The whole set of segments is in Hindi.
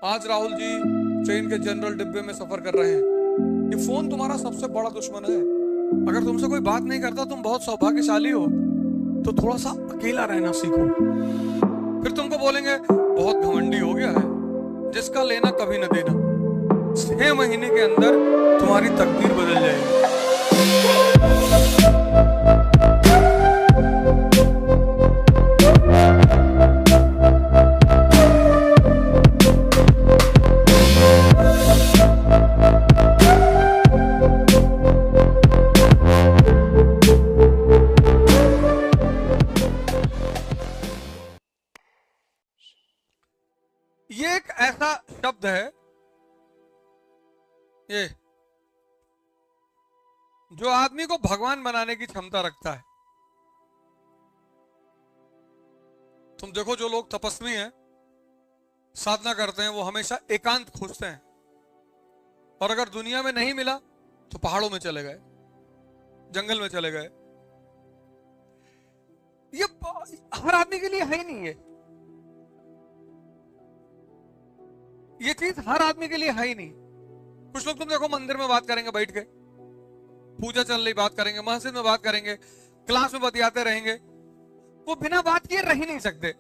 आज राहुल जी ट्रेन के जनरल डिब्बे में सफर कर रहे हैं। ये फोन तुम्हारा सबसे बड़ा दुश्मन है। अगर तुमसे कोई बात नहीं करता, तुम बहुत सौभाग्यशाली हो, तो थोड़ा सा अकेला रहना सीखो। फिर तुमको बोलेंगे बहुत घमंडी हो गया है, जिसका लेना कभी न देना। 6 महीने के अंदर तुम्हारी तकदीर बदल जाएगी। ये एक ऐसा शब्द है, ये जो आदमी को भगवान बनाने की क्षमता रखता है। तुम देखो, जो लोग तपस्वी हैं, साधना करते हैं, वो हमेशा एकांत खोजते हैं। और अगर दुनिया में नहीं मिला तो पहाड़ों में चले गए, जंगल में चले गए। ये हर आदमी के लिए है ही नहीं है। ये चीज हर आदमी के लिए है ही नहीं। कुछ लोग तुम देखो मंदिर में बात करेंगे, बैठ के पूजा चल रही बात करेंगे, मस्जिद में बात करेंगे, क्लास में बतियाते रहेंगे। वो बिना बात किए रह ही नहीं सकते।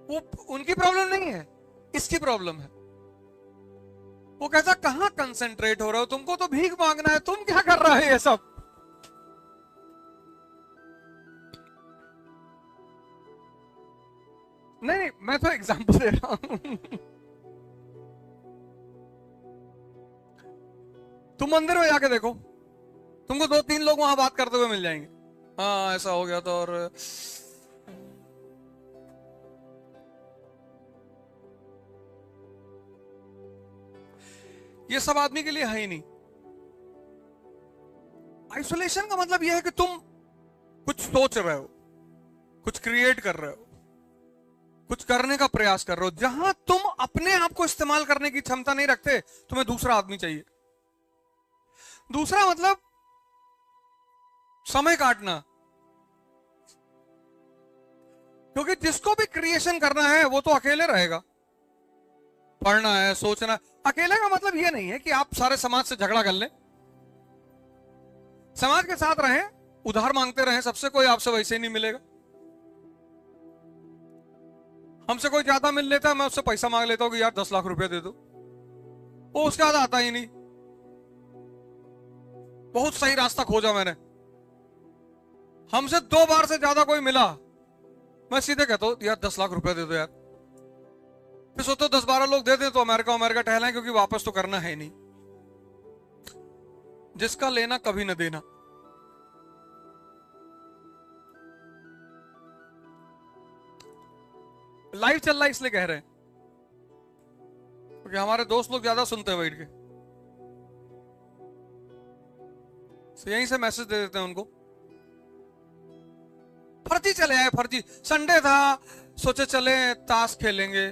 वो उनकी प्रॉब्लम नहीं है, इसकी प्रॉब्लम है। वो कहता कहां कंसंट्रेट हो रहे हो, तुमको तो भीख मांगना है, तुम क्या कर रहे हो ये सब। नहीं, मैं तो एग्जांपल दे रहा हूं। तुम मंदिर में जाके देखो, तुमको 2-3 लोग वहां बात करते हुए मिल जाएंगे। हाँ ऐसा हो गया था, और ये सब आदमी के लिए है ही नहीं। आइसोलेशन का मतलब यह है कि तुम कुछ सोच रहे हो, कुछ क्रिएट कर रहे हो, कुछ करने का प्रयास कर रहे हो। जहां तुम अपने आप को इस्तेमाल करने की क्षमता नहीं रखते, तुम्हें दूसरा आदमी चाहिए। दूसरा मतलब समय काटना। क्योंकि जिसको भी क्रिएशन करना है वो तो अकेले रहेगा। पढ़ना है, सोचना। अकेले का मतलब ये नहीं है कि आप सारे समाज से झगड़ा कर लें। समाज के साथ रहें, उधार मांगते रहें सबसे, कोई आपसे वैसे ही नहीं मिलेगा। हमसे कोई ज्यादा मिल लेता है, मैं उससे पैसा मांग लेता हूं कि यार 10 लाख रुपया दे दो, वो उसके बाद आता ही नहीं। बहुत सही रास्ता खोजा मैंने, हमसे 2 बार से ज्यादा कोई मिला, मैं सीधे कहता हूं यार 10 लाख रुपया दे दो यार। फिर सोचो 10-12 लोग दे दे तो अमेरिका टहलाएं, क्योंकि वापस तो करना है नहीं। जिसका लेना कभी न देना। लाइव चल रहा है इसलिए कह रहे हैं, क्योंकि हमारे दोस्त लोग ज्यादा सुनते हैं बैठ के, तो यहीं से मैसेज दे देते हैं उनको। फर्जी चले आए, फर्जी। संडे था, सोचे चले ताश खेलेंगे।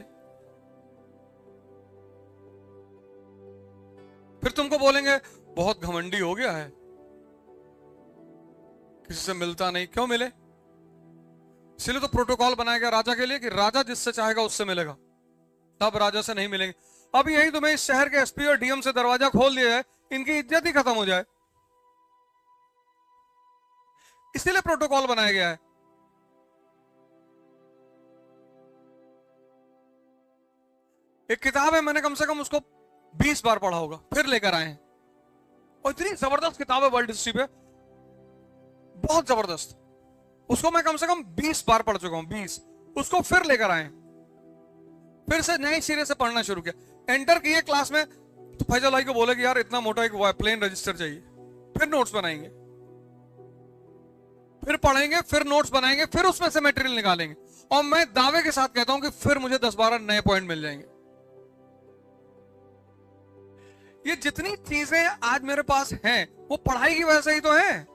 फिर तुमको बोलेंगे बहुत घमंडी हो गया है, किसी से मिलता नहीं। क्यों मिले? इसलिए तो प्रोटोकॉल बनाया गया राजा के लिए कि राजा जिससे चाहेगा उससे मिलेगा, तब राजा से नहीं मिलेंगे। अब यही तुम्हें इस शहर के एसपी और डीएम से दरवाजा खोल दिया है, इनकी इज्जत ही खत्म हो जाए, इसीलिए प्रोटोकॉल बनाया गया है। एक किताब है, मैंने कम से कम उसको 20 बार पढ़ा होगा, फिर लेकर आए हैं। और इतनी जबरदस्त किताब है वर्ल्ड हिस्ट्री पे, बहुत जबरदस्त। उसको मैं कम से कम 20 बार पढ़ चुका हूं, 20। उसको फिर लेकर आए, फिर से नए सिरे से पढ़ना शुरू किया। एंटर किए क्लास में तो फैजल भाई को बोले कि यार इतना मोटा एक प्लेन रजिस्टर चाहिए। फिर नोट्स बनाएंगे, फिर पढ़ेंगे, फिर नोट्स बनाएंगे, फिर उसमें से मटेरियल निकालेंगे। और मैं दावे के साथ कहता हूं कि फिर मुझे 10-12 नए पॉइंट मिल जाएंगे। ये जितनी चीजें आज मेरे पास हैं, वो पढ़ाई की वजह से ही तो है।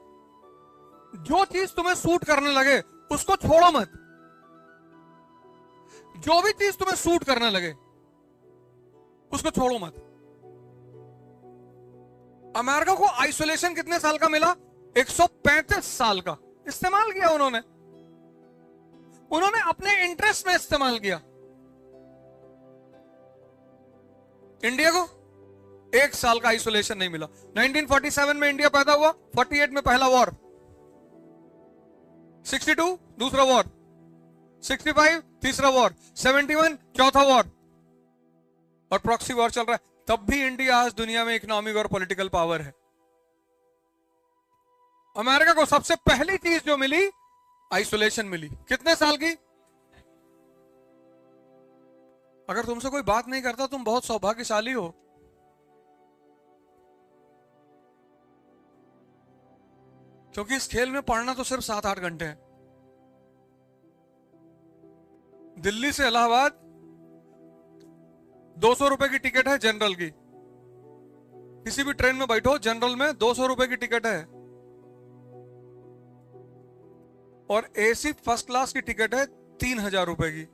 जो चीज तुम्हें सूट करने लगे उसको छोड़ो मत। जो भी चीज तुम्हें सूट करने लगे उसको छोड़ो मत। अमेरिका को आइसोलेशन कितने साल का मिला? 135 साल का। इस्तेमाल किया उन्होंने अपने इंटरेस्ट में इस्तेमाल किया। इंडिया को 1 साल का आइसोलेशन नहीं मिला। 1947 में इंडिया पैदा हुआ, 48 में पहला वॉर, 62 दूसरा वॉर, 65 तीसरा वॉर, 71 चौथा वॉर, और प्रॉक्सी वॉर चल रहा है। तब भी इंडिया आज दुनिया में इकोनॉमिक और पॉलिटिकल पावर है। अमेरिका को सबसे पहली चीज जो मिली, आइसोलेशन मिली। कितने साल की? अगर तुमसे कोई बात नहीं करता, तुम बहुत सौभाग्यशाली हो। क्योंकि इस खेल में पढ़ना तो सिर्फ 7-8 घंटे है। दिल्ली से इलाहाबाद 200 रुपए की टिकट है जनरल की। किसी भी ट्रेन में बैठो, जनरल में 200 रुपए की टिकट है, और एसी फर्स्ट क्लास की टिकट है 3000 रुपए की।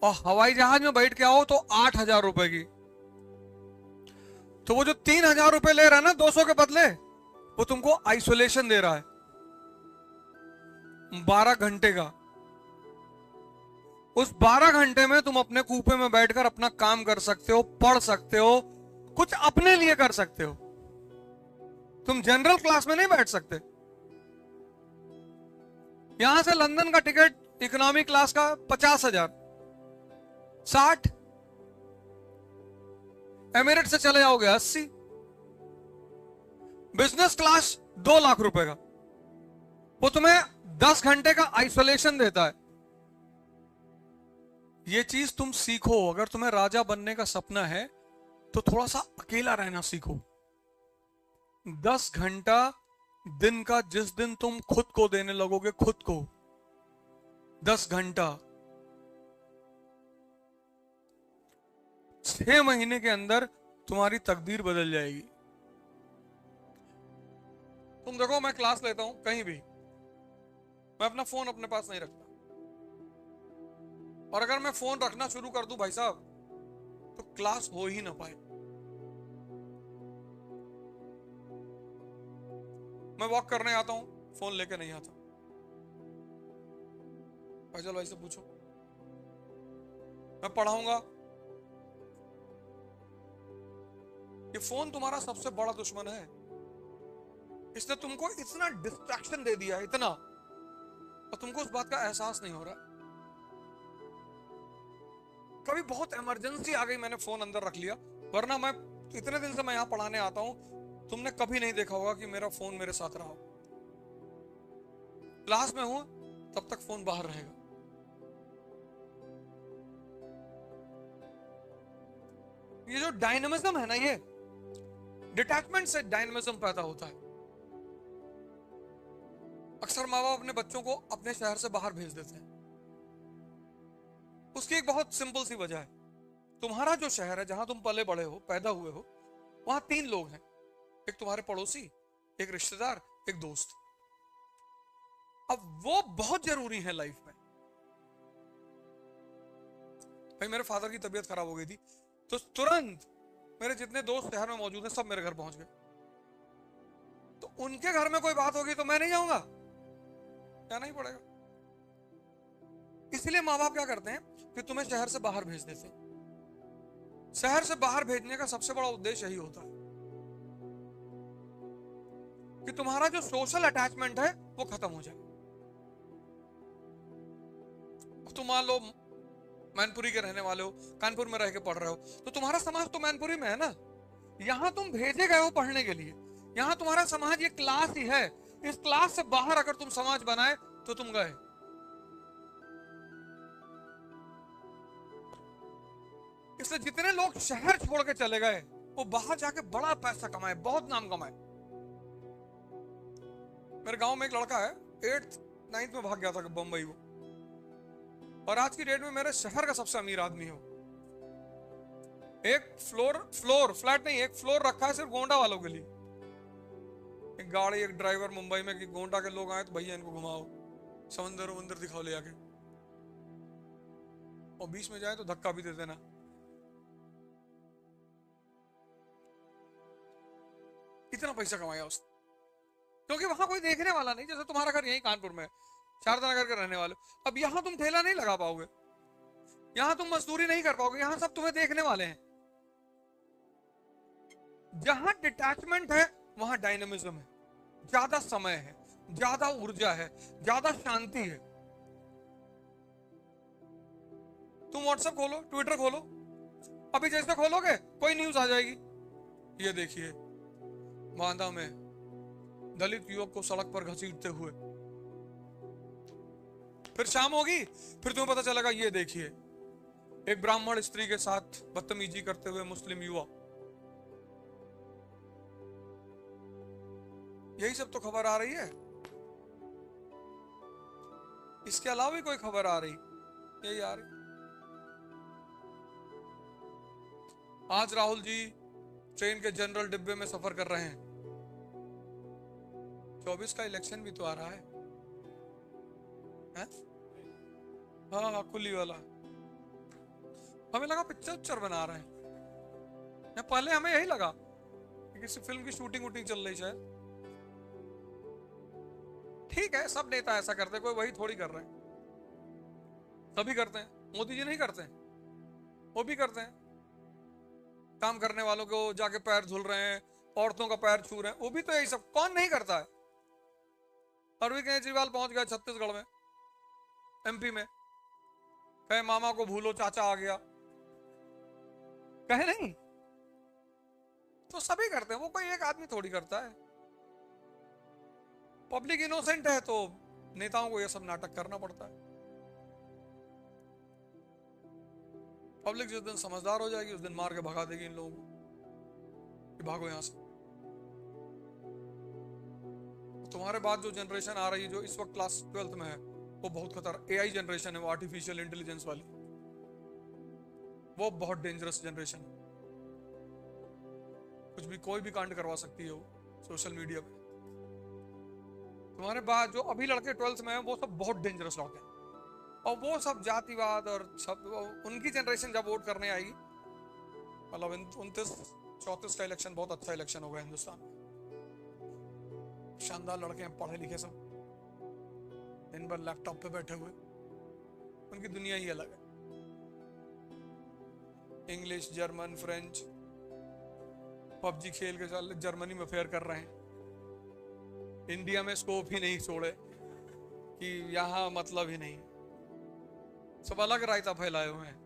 और हवाई जहाज में बैठ के आओ तो 8000 रुपए की। तो वो जो 3000 रुपए ले रहा है ना 200 के बदले, वो तुमको आइसोलेशन दे रहा है 12 घंटे का। उस 12 घंटे में तुम अपने कूपे में बैठकर अपना काम कर सकते हो, पढ़ सकते हो, कुछ अपने लिए कर सकते हो। तुम जनरल क्लास में नहीं बैठ सकते। यहां से लंदन का टिकट इकोनॉमी क्लास का 50,000, 60, एमिरेट से चले जाओगे 80, बिजनेस क्लास 2 लाख रुपए का। वो तुम्हें 10 घंटे का आइसोलेशन देता है। ये चीज तुम सीखो। अगर तुम्हें राजा बनने का सपना है तो थोड़ा सा अकेला रहना सीखो। 10 घंटा दिन का जिस दिन तुम खुद को देने लगोगे, खुद को 10 घंटा, 6 महीने के अंदर तुम्हारी तकदीर बदल जाएगी। तुम देखो, मैं क्लास लेता हूं कहीं भी, मैं अपना फोन अपने पास नहीं रखता। और अगर मैं फोन रखना शुरू कर दूं भाई साहब, तो क्लास हो ही ना पाए। मैं वॉक करने आता हूं, फोन लेके नहीं आता। फैजल भाई से पूछो। मैं पढ़ाऊंगा, ये फोन तुम्हारा सबसे बड़ा दुश्मन है। इसने तुमको इतना डिस्ट्रैक्शन दे दिया, इतना, और तुमको उस बात का एहसास नहीं हो रहा। कभी बहुत इमरजेंसी आ गई, मैंने फोन अंदर रख लिया, वरना मैं इतने दिन से मैं यहां पढ़ाने आता हूं, तुमने कभी नहीं देखा होगा कि मेरा फोन मेरे साथ रहा हो। क्लास में हूं तब तक फोन बाहर रहेगा। ये जो डायनामिज्म है ना, ये डिटैचमेंट से डायनामिज्म पैदा होता है। अक्सर माँ बाप अपने बच्चों को अपने शहर से बाहर भेज देते हैं। उसकी एक बहुत सिंपल सी वजह है। तुम्हारा जो शहर है, जहां तुम पले बड़े हो, पैदा हुए हो, वहां 3 लोग हैं। एक तुम्हारे पड़ोसी, एक रिश्तेदार, एक दोस्त। अब वो बहुत जरूरी है लाइफ में। भाई मेरे फादर की तबीयत खराब हो गई थी, तो तुरंत मेरे जितने दोस्त शहर में मौजूद हैं सब मेरे घर पहुंच गए। तो उनके घर में कोई बात होगी तो मैं नहीं जाऊंगा, जाना ही पड़ेगा। इसलिए माँ बाप क्या करते हैं कि तुम्हें शहर से बाहर भेज देते हैं। शहर से बाहर भेजने का सबसे बड़ा उद्देश्य यही होता है कि तुम्हारा जो सोशल अटैचमेंट है वो खत्म हो जाए। तुम मान लो मैनपुरी के रहने वाले हो, कानपुर में रह के पढ़ रहे हो, तो तुम्हारा समाज तो मैनपुरी में है ना। यहां तुम भेजे गए हो पढ़ने के लिए, यहां तुम्हारा समाज ये क्लास ही है। इस क्लास से बाहर अगर तुम समाज बनाए तो तुम गए। इसलिए जितने लोग शहर छोड़ के चले गए वो बाहर जाके बड़ा पैसा कमाए, बहुत नाम कमाए। मेरे गांव में एक लड़का है, 8th 9th में भाग गया था बंबई वो, और आज की डेट में मेरे शहर का सबसे अमीर आदमी है। एक फ्लोर फ्लैट नहीं, एक फ्लोर रखा है सिर्फ गोंडा वालों के लिए। एक गाड़ी, एक ड्राइवर मुंबई में कि गोंडा के लोग आए तो भैया इनको घुमाओ, समंदर वंदर दिखाओ ले आके, और बीच में जाए तो धक्का भी दे देना। इतना पैसा कमाया उसने, क्योंकि वहां कोई देखने वाला नहीं। जैसे तुम्हारा घर यही कानपुर में है, शारदा नगर के रहने वाले, अब यहां तुम ठेला नहीं लगा पाओगे। यहां तुम मजदूरी नहीं कर पाओगे, यहां सब तुम्हें देखने वाले हैं। जहां डिटैचमेंट है वहां डायनेमिज्म है, ज्यादा समय है, ज्यादा ऊर्जा है, ज्यादा शांति है। तुम व्हाट्सएप खोलो, ट्विटर खोलो, अभी जैसे खोलोगे कोई न्यूज आ जाएगी, ये देखिए बांदा में दलित युवक को सड़क पर घसीटते हुए। फिर शाम होगी, फिर तुम्हें पता चलेगा ये देखिए एक ब्राह्मण स्त्री के साथ बदतमीजी करते हुए मुस्लिम युवा। यही सब तो खबर आ रही है, इसके अलावा भी कोई खबर आ रही? यही आ रही। आज राहुल जी ट्रेन के जनरल डिब्बे में सफर कर रहे हैं। 24 का इलेक्शन भी तो आ रहा है? हाँ कुली वाला। हमें लगा पिक्चर बना रहे हैं, पहले हमें यही लगा कि किसी फिल्म की शूटिंग वूटिंग चल रही शायद। ठीक है, सब नेता ऐसा करते हैं, कोई वही थोड़ी कर रहे हैं, सभी करते हैं। मोदी जी नहीं करते हैं? वो भी करते हैं। काम करने वालों को जाके पैर धुल रहे हैं, औरतों का पैर छू रहे हैं, वो भी तो यही सब। कौन नहीं करता है? अरविंद केजरीवाल पहुंच गया छत्तीसगढ़ में, एमपी में, कहे मामा को भूलो चाचा आ गया, कहे नहीं? तो सभी करते हैं, वो कोई एक आदमी थोड़ी करता है। पब्लिक इनोसेंट है तो नेताओं को यह सब नाटक करना पड़ता है। पब्लिक जिस दिन समझदार हो जाएगी उस दिन मार के भगा देगी इन लोगों को कि भागो यहां से। तुम्हारे बाद जो जनरेशन आ रही है, जो इस वक्त क्लास 12th में है, वो बहुत खतरनाक एआई जनरेशन है, वो आर्टिफिशियल इंटेलिजेंस वाली, वो बहुत डेंजरस जनरेशन है। कुछ भी कोई भी कांड करवा सकती है वो सोशल मीडिया पे। तुम्हारे बाद जो अभी लड़के 12th में है वो सब बहुत डेंजरस लड़के हैं, और वो सब जातिवाद और सब, उनकी जनरेशन जब वोट करने आएगी, मतलब 29-34 का इलेक्शन बहुत अच्छा इलेक्शन होगा हिंदुस्तान में। शानदार लड़के हैं, पढ़े लिखे सब, दिन भर लैपटॉप पे बैठे हुए, उनकी दुनिया ही अलग है। इंग्लिश, जर्मन, फ्रेंच, पबजी खेल के चल जर्मनी में फेयर कर रहे हैं। इंडिया में स्कोप ही नहीं छोड़े कि यहां मतलब ही नहीं, सब अलग रायता फैलाए हुए हैं।